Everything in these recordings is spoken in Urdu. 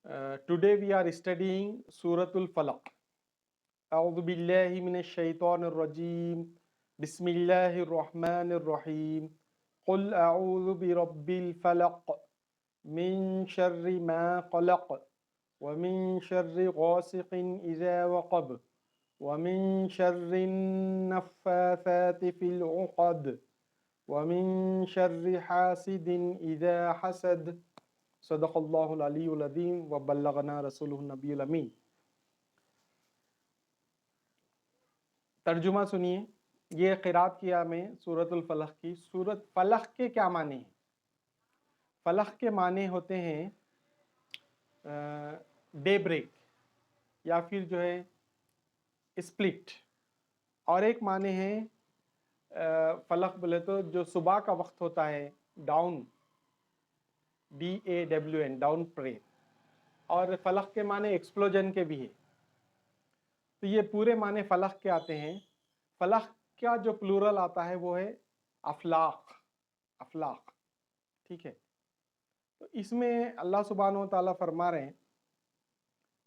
Today we are studying Suratul Falaq. أعوذ بالله من الشيطان الرجيم. بسم الله الرحمن الرحيم. قل أعوذ برب الفلق من شر ما قلق ومن شر غاسق إذا وقب ومن شر النفاثات في العقد ومن شر حاسد إذا حسد صدق اللہ العلی العظیم وبلغنا رسولہ النبی الامین۔ ترجمہ سنیے، یہ قرات کیا میں سورۃ الفلق کی۔ سورۃ فلق کے کیا معنی ہیں؟ فلق کے معنی ہوتے ہیں ڈے بریک یا پھر جو ہے اسپلٹ، اور ایک معنی ہے فلق بولے تو جو صبح کا وقت ہوتا ہے، ڈاؤن، DAWN، ڈاؤن پرے، اور فلق کے معنی ایکسپلوژن کے بھی ہے۔ تو یہ پورے معنی فلق کے آتے ہیں۔ فلق کا جو پلورل آتا ہے وہ ہے افلاق، افلاق، ٹھیک ہے۔ تو اس میں اللہ سبحانہ و تعالیٰ فرما رہے ہیں،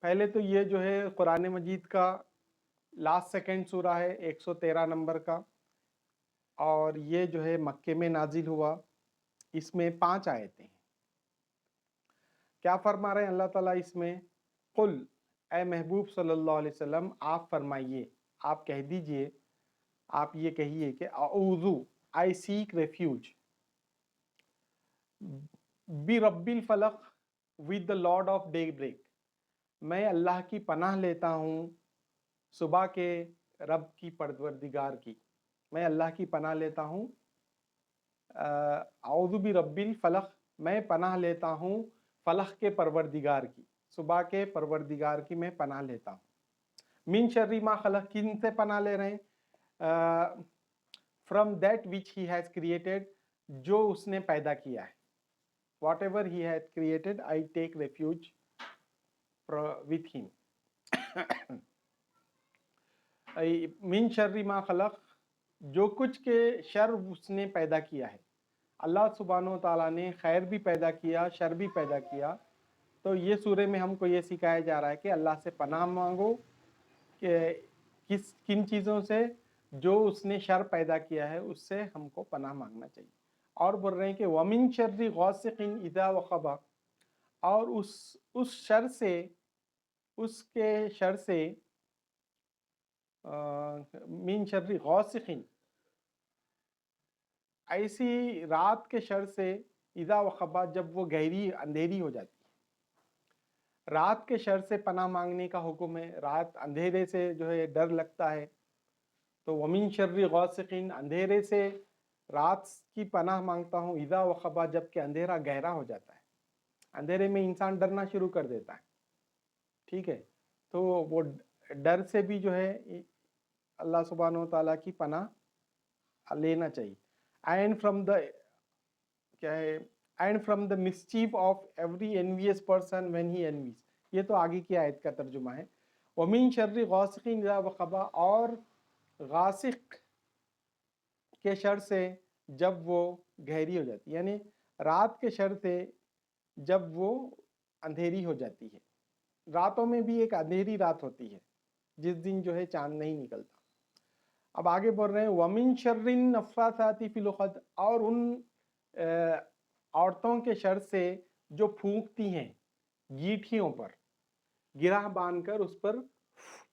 پہلے تو یہ جو ہے قرآن مجید کا لاسٹ سیکنڈ سورہ ہے، 113 نمبر کا، اور یہ جو ہے مکے میں نازل ہوا۔ اس میں 5 آیتیں ہیں۔ کیا فرما رہے ہیں اللہ تعالیٰ اس میں؟ قل، اے محبوب صلی اللہ علیہ وسلم آپ فرمائیے، آپ کہہ دیجئے، آپ یہ کہیے کہ اعوذو، آئی سیک ریفیوج، برب الفلق، with the Lord of daybreak, میں اللہ کی پناہ لیتا ہوں صبح کے رب کی پروردگار کی، میں اللہ کی پناہ لیتا ہوں، اعوذ برب الفلق، میں پناہ لیتا ہوں فلق کے پروردگار کی، صبح کے پروردگار کی میں پناہ لیتا ہوں۔ من شر ما خلق، کن سے پناہ لے رہے ہیں؟ From that which he has created, جو اس نے پیدا کیا ہے۔ What ever he has created I take refuge with him. من شر ما خلق، جو کچھ کے شر اس نے پیدا کیا ہے۔ اللہ سبحانہ و تعالیٰ نے خیر بھی پیدا کیا، شر بھی پیدا کیا۔ تو یہ سورہ میں ہم کو یہ سکھایا جا رہا ہے کہ اللہ سے پناہ مانگو، کہ کن چیزوں سے؟ جو اس نے شر پیدا کیا ہے اس سے ہم کو پناہ مانگنا چاہیے۔ اور بول رہے ہیں کہ وَمِن شَرِّ غَاسِقٍ إِذَا وَقَبَ، اور اس شر سے، اس کے شر سے، من شر غاسق، ایسی رات کے شر سے، اذا وقبا، جب وہ گہری اندھیری ہو جاتی ہے۔ رات کے شر سے پناہ مانگنے کا حکم ہے۔ رات اندھیرے سے جو ہے ڈر لگتا ہے، تو ومن شر غاسق، اندھیرے سے رات کی پناہ مانگتا ہوں، اذا وقبا، جب کہ اندھیرا گہرا ہو جاتا ہے۔ اندھیرے میں انسان ڈرنا شروع کر دیتا ہے، ٹھیک ہے۔ تو وہ ڈر سے بھی جو ہے اللہ سبحانہ و تعالیٰ کی پناہ لینا چاہیے۔ اینڈ فرام دا، کیا ہے، and from the mischief of every envious person when he envies، یہ تو آگے کی آیت کا ترجمہ ہے۔ وَمِن شَرِّ غَاسِقٍ إِذَا وَقَبَ، اور غاسق کے شر سے جب وہ گہری ہو جاتی ہے، یعنی رات کے شر سے جب وہ اندھیری ہو جاتی ہے۔ راتوں میں بھی ایک اندھیری رات ہوتی ہے جس دن جو ہے چاند نہیں نکلتا۔ اب آگے بول رہے ہیں وَمِن شَرِّ النَّفَّاثَاتِ فِي الْعُقَدِ، اور ان عورتوں کے شر سے جو پھونکتی ہیں گیٹھیوں پر، گرہ باندھ کر اس پر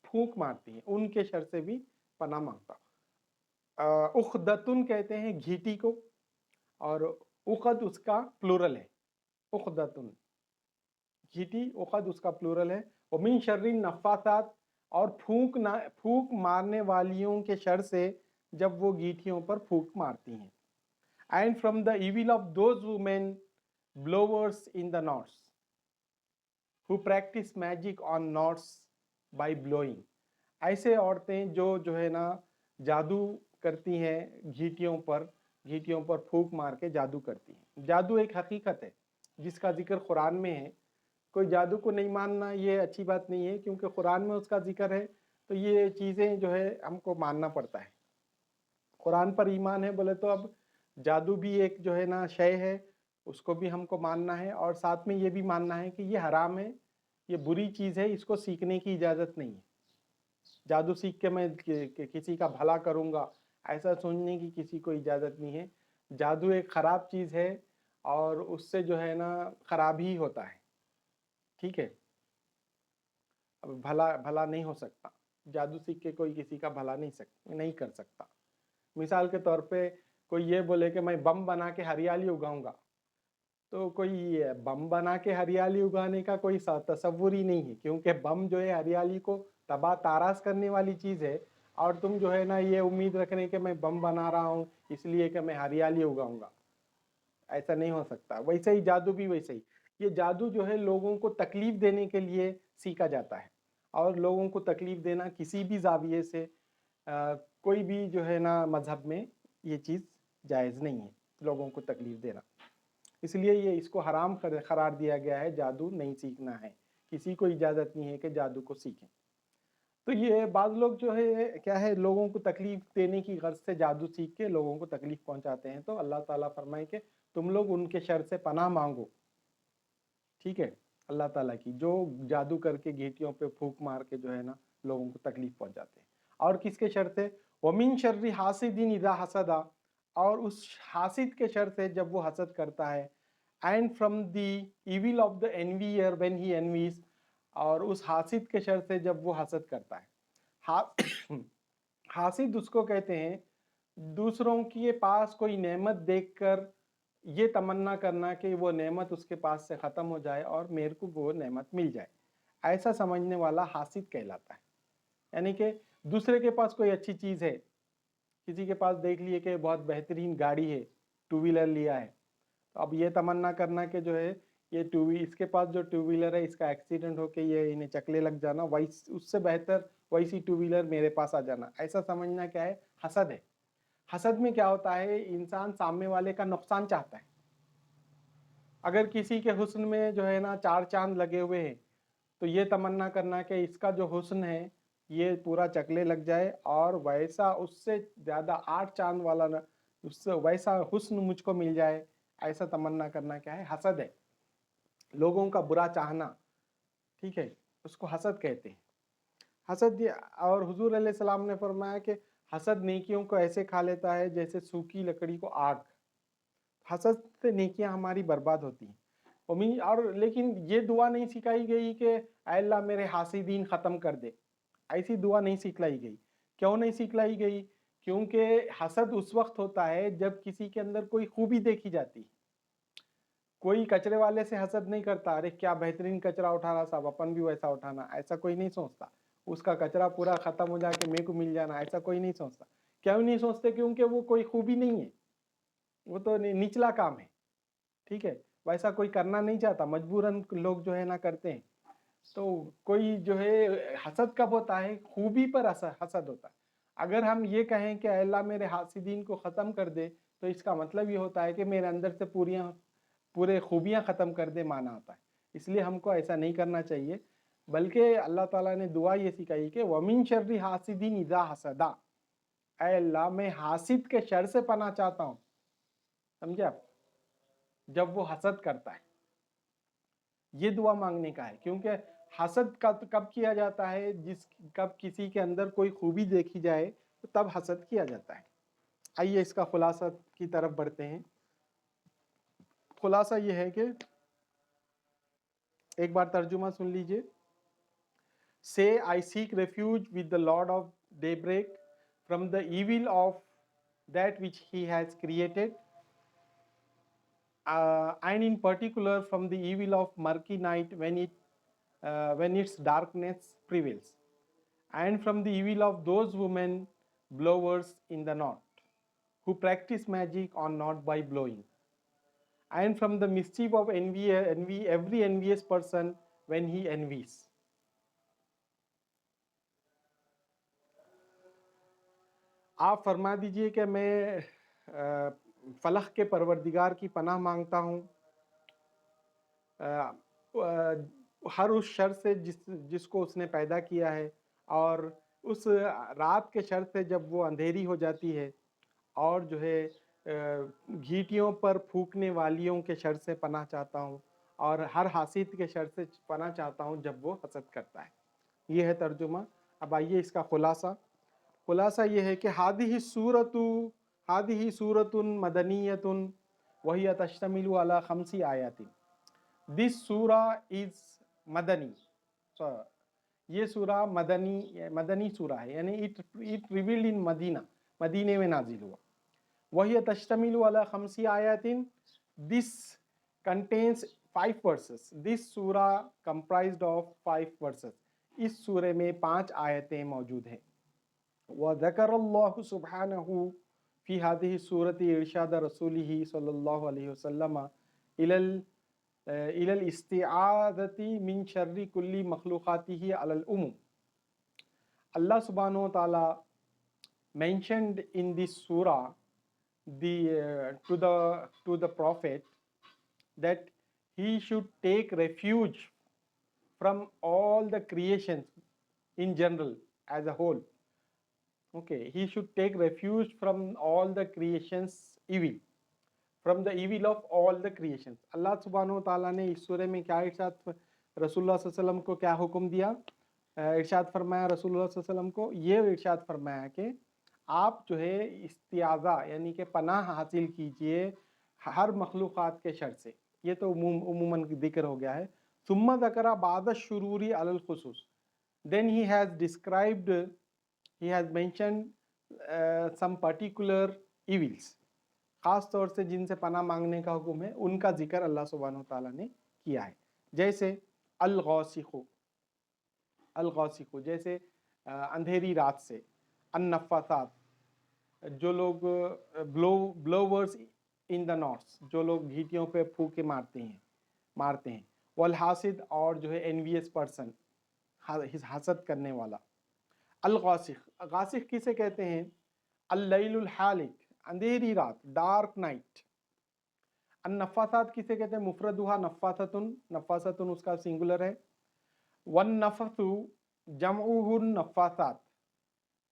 پھونک مارتی ہیں، ان کے شر سے بھی پناہ مانگتا ہوں۔ اخدتن کہتے ہیں گھیٹی کو، اور اخد اس کا پلورل ہے، اخدتن، گھیٹی، اخد اس کا پلورل ہے۔ وَمِن شَرِّ النَّفَّاثَاتِ، اور پھونک مارنے والیوں کے شر سے جب وہ گیٹھیوں پر پھونک مارتی ہیں۔ And from the evil of those women blowers in the knots who practice magic on knots by blowing، ایسے عورتیں جو ہے نا جادو کرتی ہیں گھیٹیوں پر پھونک مار کے جادو کرتی ہیں۔ جادو ایک حقیقت ہے جس کا ذکر قرآن میں ہے۔ کوئی جادو کو نہیں ماننا یہ اچھی بات نہیں ہے، کیونکہ قرآن میں اس کا ذکر ہے، تو یہ چیزیں جو ہے ہم کو ماننا پڑتا ہے۔ قرآن پر ایمان ہے بولے تو اب جادو بھی ایک جو ہے نا شے ہے، اس کو بھی ہم کو ماننا ہے، اور ساتھ میں یہ بھی ماننا ہے کہ یہ حرام ہے، یہ بری چیز ہے، اس کو سیکھنے کی اجازت نہیں ہے. جادو سیکھ کے میں کسی کا بھلا کروں گا ایسا سوچنے کی کسی کو اجازت نہیں ہے. جادو ایک خراب چیز ہے اور اس سے جو ہے نا خراب ہی ہوتا ہے. ٹھیک ہے، بھلا نہیں ہو سکتا. جادو سیکھ کے کوئی کسی کا بھلا نہیں کر سکتا. مثال کے طور پہ کوئی یہ بولے کہ میں بم بنا کے ہریالی اگاؤں گا، تو کوئی بم بنا کے ہریالی اگانے کا کوئی تصور ہی نہیں ہے، کیونکہ بم جو ہے ہریالی کو تباہ تاراش کرنے والی چیز ہے. اور تم جو ہے نا یہ امید رکھ رہے کہ میں بم بنا رہا ہوں اس لیے کہ میں ہریالی اگاؤں گا، ایسا نہیں ہو سکتا. ویسے ہی جادو بھی ویسے ہی. یہ جادو جو ہے لوگوں کو تکلیف دینے کے لیے سیکھا جاتا ہے، اور لوگوں کو تکلیف دینا کسی بھی زاویے سے کوئی بھی جو ہے نا مذہب میں یہ چیز جائز نہیں ہے، لوگوں کو تکلیف دینا. اس لیے یہ اس کو حرام قرار دیا گیا ہے. جادو نہیں سیکھنا ہے، کسی کو اجازت نہیں ہے کہ جادو کو سیکھیں. تو یہ بعض لوگ جو ہے کیا ہے لوگوں کو تکلیف دینے کی غرض سے جادو سیکھ کے لوگوں کو تکلیف پہنچاتے ہیں. تو اللہ تعالیٰ فرمائے کہ تم لوگ ان کے شر سے پناہ مانگو. ٹھیک ہے، اللہ تعالیٰ کی جو جادو کر کے گھیٹیوں پہ پھونک مار کے جو ہے نا لوگوں کو تکلیف پہنچاتے ہیں. اور کس کے شر سے؟ وَمِن شَرِّ حَاسِدٍ إِذَا حَسَدَ، اور اس حاسد کے شر سے جب وہ حسد کرتا ہے. And from the evil of the envier when he envies، اور اس حاسد کے شر سے جب وہ حسد کرتا ہے. حاسد اس کو کہتے ہیں دوسروں کے پاس کوئی نعمت دیکھ کر یہ تمنا کرنا کہ وہ نعمت اس کے پاس سے ختم ہو جائے اور میرے کو وہ نعمت مل جائے، ایسا سمجھنے والا حاسد کہلاتا ہے. یعنی کہ دوسرے کے پاس کوئی اچھی چیز ہے، کسی کے پاس دیکھ لیے کہ بہت بہترین گاڑی ہے، 2 ویلر لیا ہے، تو اب یہ تمنا کرنا کہ جو ہے یہ اس کے پاس جو 2 ویلر ہے اس کا ایکسیڈنٹ ہو کے یہ انہیں چکلے لگ جانا، اس سے بہتر ویسی 2 ویلر میرے پاس آ جانا، ایسا سمجھنا کیا ہے؟ حسد ہے. حسد میں کیا ہوتا ہے؟ انسان سامنے والے کا نقصان چاہتا ہے. اگر کسی کے حسن میں جو ہے نا 4 چاند لگے ہوئے ہیں تو یہ تمنا کرنا کہ اس کا جو حسن ہے یہ پورا چکلے لگ جائے اور ویسا اس سے زیادہ 8 چاند والا اس سے ویسا حسن مجھ کو مل جائے، ایسا تمنا کرنا کیا ہے؟ حسد ہے. لوگوں کا برا چاہنا، ٹھیک ہے، اس کو حسد کہتے ہیں. حسد اور حضور علیہ السلام نے فرمایا کہ حسد نیکیوں کو ایسے کھا لیتا ہے جیسے سوکھی لکڑی کو آگ. حسد سے نیکیاں ہماری برباد ہوتی ہیں. اور لیکن یہ دعا نہیں سکھائی گئی کہ اے اللہ میرے حاسدین ختم کر دے، ایسی دعا نہیں سکھلائی گئی. کیوں نہیں سکھلائی گئی؟ کیونکہ حسد اس وقت ہوتا ہے جب کسی کے اندر کوئی خوبی دیکھی جاتی. کوئی کچرے والے سے حسد نہیں کرتا، ارے کیا بہترین کچرا اٹھا رہا صاحب، اپن بھی ویسا اٹھانا، ایسا کوئی نہیں سوچتا. اس کا کچرا پورا ختم ہو جا کے میرے کو مل جانا، ایسا کوئی نہیں سوچتا. کیوں نہیں سوچتے؟ کیونکہ وہ کوئی خوبی نہیں ہے، وہ تو نچلا کام ہے. ٹھیک ہے، ویسا کوئی کرنا نہیں چاہتا، مجبوراً لوگ جو ہے نا کرتے ہیں. تو کوئی جو ہے حسد کب ہوتا ہے؟ خوبی پر حسد ہوتا ہے. اگر ہم یہ کہیں کہ اے اللہ میرے حاسدین کو ختم کر دے تو اس کا مطلب یہ ہوتا ہے کہ میرے اندر سے پورے خوبیاں ختم کر دے مانا ہوتا ہے. اس لیے ہم کو ایسا نہیں کرنا چاہیے، بلکہ اللہ تعالیٰ نے دعا یہ سکھائی کہ وَمِن شَرِّ حَاسِدٍ إِذَا حَسَدَ، اے اللہ میں حاسد کے شر سے پناہ چاہتا ہوں. سمجھے آپ؟ جب وہ حسد کرتا ہے یہ دعا مانگنے کا ہے. کیونکہ حسد کب کیا جاتا ہے؟ کب کسی کے اندر کوئی خوبی دیکھی جائے تو تب حسد کیا جاتا ہے. آئیے اس کا خلاصہ کی طرف بڑھتے ہیں. خلاصہ یہ ہے کہ ایک بار ترجمہ سن لیجئے. Say, I seek refuge with the Lord of daybreak from the evil of that which he has created, and in particular from the evil of murky night when its darkness prevails, and from the evil of those women blowers in the north, who practice magic on not by blowing, and from the mischief of every envious person when he envies. آپ فرما دیجئے کہ میں فلق کے پروردگار کی پناہ مانگتا ہوں ہر اس شر سے جس کو اس نے پیدا کیا ہے، اور اس رات کے شر سے جب وہ اندھیری ہو جاتی ہے، اور جو ہے گھیٹیوں پر پھونکنے والیوں کے شر سے پناہ چاہتا ہوں، اور ہر حاسد کے شر سے پناہ چاہتا ہوں جب وہ حسد کرتا ہے. یہ ہے ترجمہ. اب آئیے اس کا خلاصہ یہ ہے کہ هذه سورۃ مدنیۃ وہی تشتمل علی 5 آیات. This surah is مدنی. یہ سورہ مدنی سورہ ہے، یعنی it revealed in مدینے میں نازل ہوا. وہی تشتمل علی 5 آیات. This contains 5 verses. This surah comprised of 5 verses. اس سورے میں 5 آیتیں موجود ہیں. وذکر اللہ سبحانہ فی هذه السورة ارشاد رسولہ صلی اللہ علیہ وسلم الى الاستعاذة من شر کل مخلوقاته علی العموم. Allah subhanahu wa ta'ala mentioned in this surah to the prophet that he should take refuge from all the creations in general as a whole. Okay, he should take refuge from all the creations evil, from the evil of all the creations. اللہ سبحانہ و تعالیٰ نے اس سورے میں کیا ارشاد، رسول اللہ صلی اللہ علیہ وسلم کو کیا حکم دیا، ارشاد فرمایا رسول اللہ صلی اللہ علیہ وسلم کو، یہ ارشاد فرمایا کہ آپ جو ہے استعاذہ یعنی کہ پناہ حاصل کیجئے ہر مخلوقات کے شر سے. یہ تو عموماً ذکر ہو گیا ہے. ثم ذکر بعد الشرور علی الخصوص. Then he has mentioned some particular evils. خاص طور سے جن سے پناہ مانگنے کا حکم ہے ان کا ذکر اللہ سبحانہ وتعالیٰ نے کیا ہے. جیسے الغاسق، جیسے اندھیری رات سے. النفاثات، جو لوگ بلوورز ان دا نوٹس، جو لوگ گھیٹیوں پہ پھونکے مارتے ہیں. والحاسد، اور جو ہے انویس پرسن، حسد کرنے والا. غاسق کسے کہتے ہیں؟ اللیل الحالک، اندھیری رات، ڈارک نائٹ. النفاثات کسے کہتے ہیں؟ مفردها نفاستن اس کا سنگولر ہے. والنفث جمعہ النفاثات،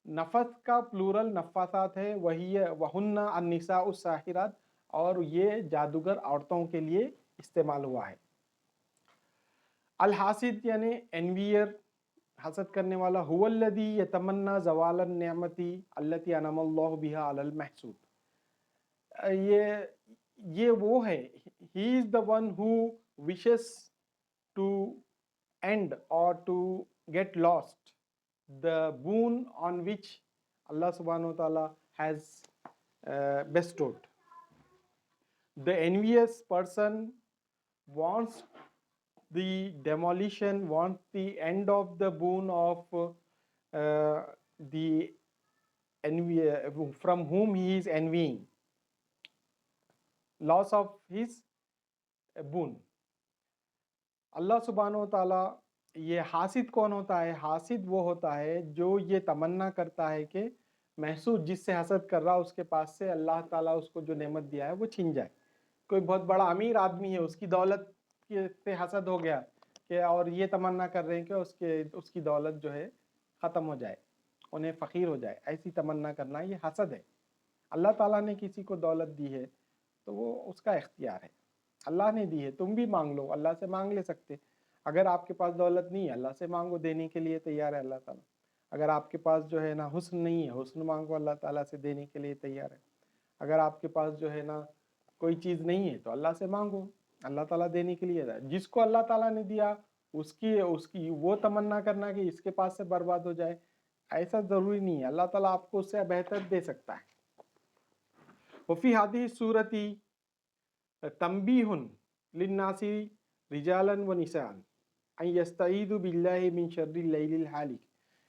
نفث کا پلورل نفاثات ہے. وہن النساء الساحرات، اور یہ جادوگر عورتوں کے لیے استعمال ہوا ہے. الحاسد یعنی انویئر، حسد کرنے والا. هو الذی یتمنی زوال النعمت التي انعم اللہ بها علی المحسود. یہ وہ ہے، he is the one who wishes to end or to get lost the boon on which Allah subhanahu wa ta'ala has bestowed. The envious person wants the demolition, wants the end of the boon of the envy from whom he is envying, loss of his boon. اللہ سبحانہ و تعالیٰ، یہ حاسد کون ہوتا ہے؟ حاسد وہ ہوتا ہے جو یہ تمنا کرتا ہے کہ محسود جس سے حسد کر رہا اس کے پاس سے اللہ تعالیٰ اس کو جو نعمت دیا ہے وہ چھن جائے. کوئی بہت بڑا امیر آدمی ہے، اس کی دولت سے حسد ہو گیا کہ، اور یہ تمنا کر رہے ہیں کہ اس کی دولت جو ہے ختم ہو جائے، انہیں فقیر ہو جائے. ایسی تمنا کرنا یہ حسد ہے. اللہ تعالیٰ نے کسی کو دولت دی ہے تو وہ اس کا اختیار ہے، اللہ نے دی ہے. تم بھی مانگ لو، اللہ سے مانگ لے سکتے. اگر آپ کے پاس دولت نہیں ہے، اللہ سے مانگو، دینے کے لیے تیار ہے اللہ تعالیٰ. اگر آپ کے پاس جو ہے نا حسن نہیں ہے، حسن مانگو، اللہ تعالیٰ سے دینے کے لیے تیار ہے. اگر آپ کے پاس جو ہے نا کوئی چیز نہیں ہے تو اللہ سے مانگو، اللہ تعالیٰ دینے کے لیے. جس کو اللہ تعالیٰ نے دیا اس کی وہ تمنا کرنا کہ اس کے پاس سے برباد ہو جائے، ایسا ضروری نہیں ہے. اللہ تعالیٰ آپ کو اس سے بہتر دے سکتا ہے. وفی هذه السورة تنبیہ للناس رجالا ونساء ان یستعیذوا باللہ من شر اللیل الحالک.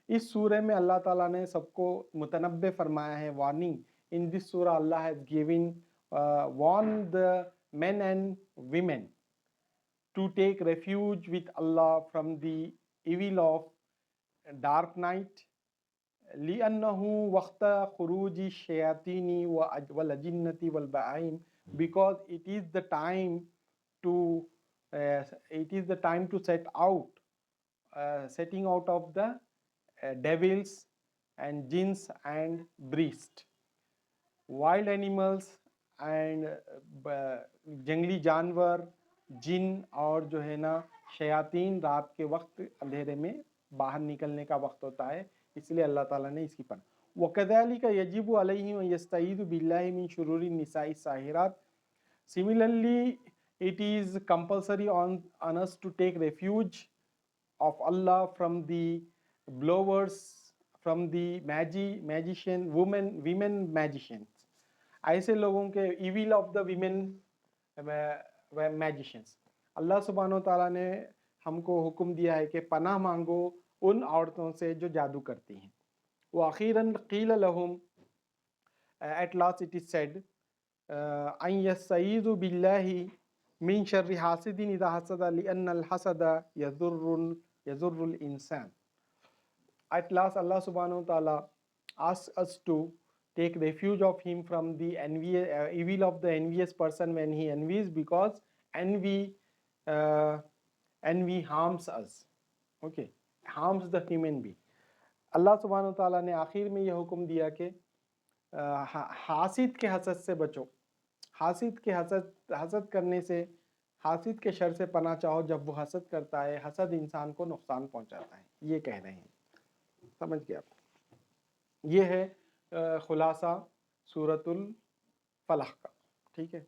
اس سورہ میں اللہ تعالیٰ نے سب کو متنبہ فرمایا ہے، وارننگ. ان دس سورہ اللہ has given warned the men and women to take refuge with Allah from the evil of dark night. لِأَنَّهُ وَقْتَ خُرُوجِ الشَّيَاطِينِ وَالْجِنَّةِ وَالْبَهَائِمِ, because it is the time to setting out of the devils and jinns and beasts, wild animals and jangli janwar جن اور جو ہے نا شیاطین رات کے وقت اندھیرے میں باہر نکلنے کا وقت ہوتا ہے، اس لیے اللہ تعالیٰ نے اس کی پناہ. وَكَذَلِكَ يَجِبُ عَلَيْهِمْ أَن يَسْتَعِيذُوا بِاللَّهِ مِن شُرُورِ النِّسَاءِ السَّاهِرَاتِ. Similarly, it is compulsory on us to take refuge of Allah from the blowers, from the magician, women magicians. ایسے لوگوں کے evil of the women magicians. اللہ سبحانہ وتعالیٰ نے ہم کو حکم دیا ہے کہ پناہ مانگو ان عورتوں سے جو جادو کرتی ہیں. وَأَخِيرًا قِيلَ لَهُمْ, at last it is said, أَن يَسْتَعِيذُوا بِاللَّهِ مِن شَرِّ حَاسِدٍ إِذَا حَسَدَ لِأَنَّ الْحَسَدَ يَضُرُّ الْإِنسَانَ. At last Allah subhanahu wa ta'ala asks us to take refuge of him from the evil of the envious person when he envies, because envy harms us. Okay, harms the human being. اللہ سبحانہ وتعالیٰ نے آخر میں یہ حکم دیا کہ حاسد کے حسد سے بچو. حاسد کے حسد کرنے سے، حاسد کے شر سے پناہ چاہو جب وہ حسد کرتا ہے. حسد انسان کو نقصان پہنچاتا ہے، یہ کہہ رہے ہیں. سمجھ گیا آپ؟ یہ ہے خلاصہ سورۃ الفلق کا. ٹھیک ہے.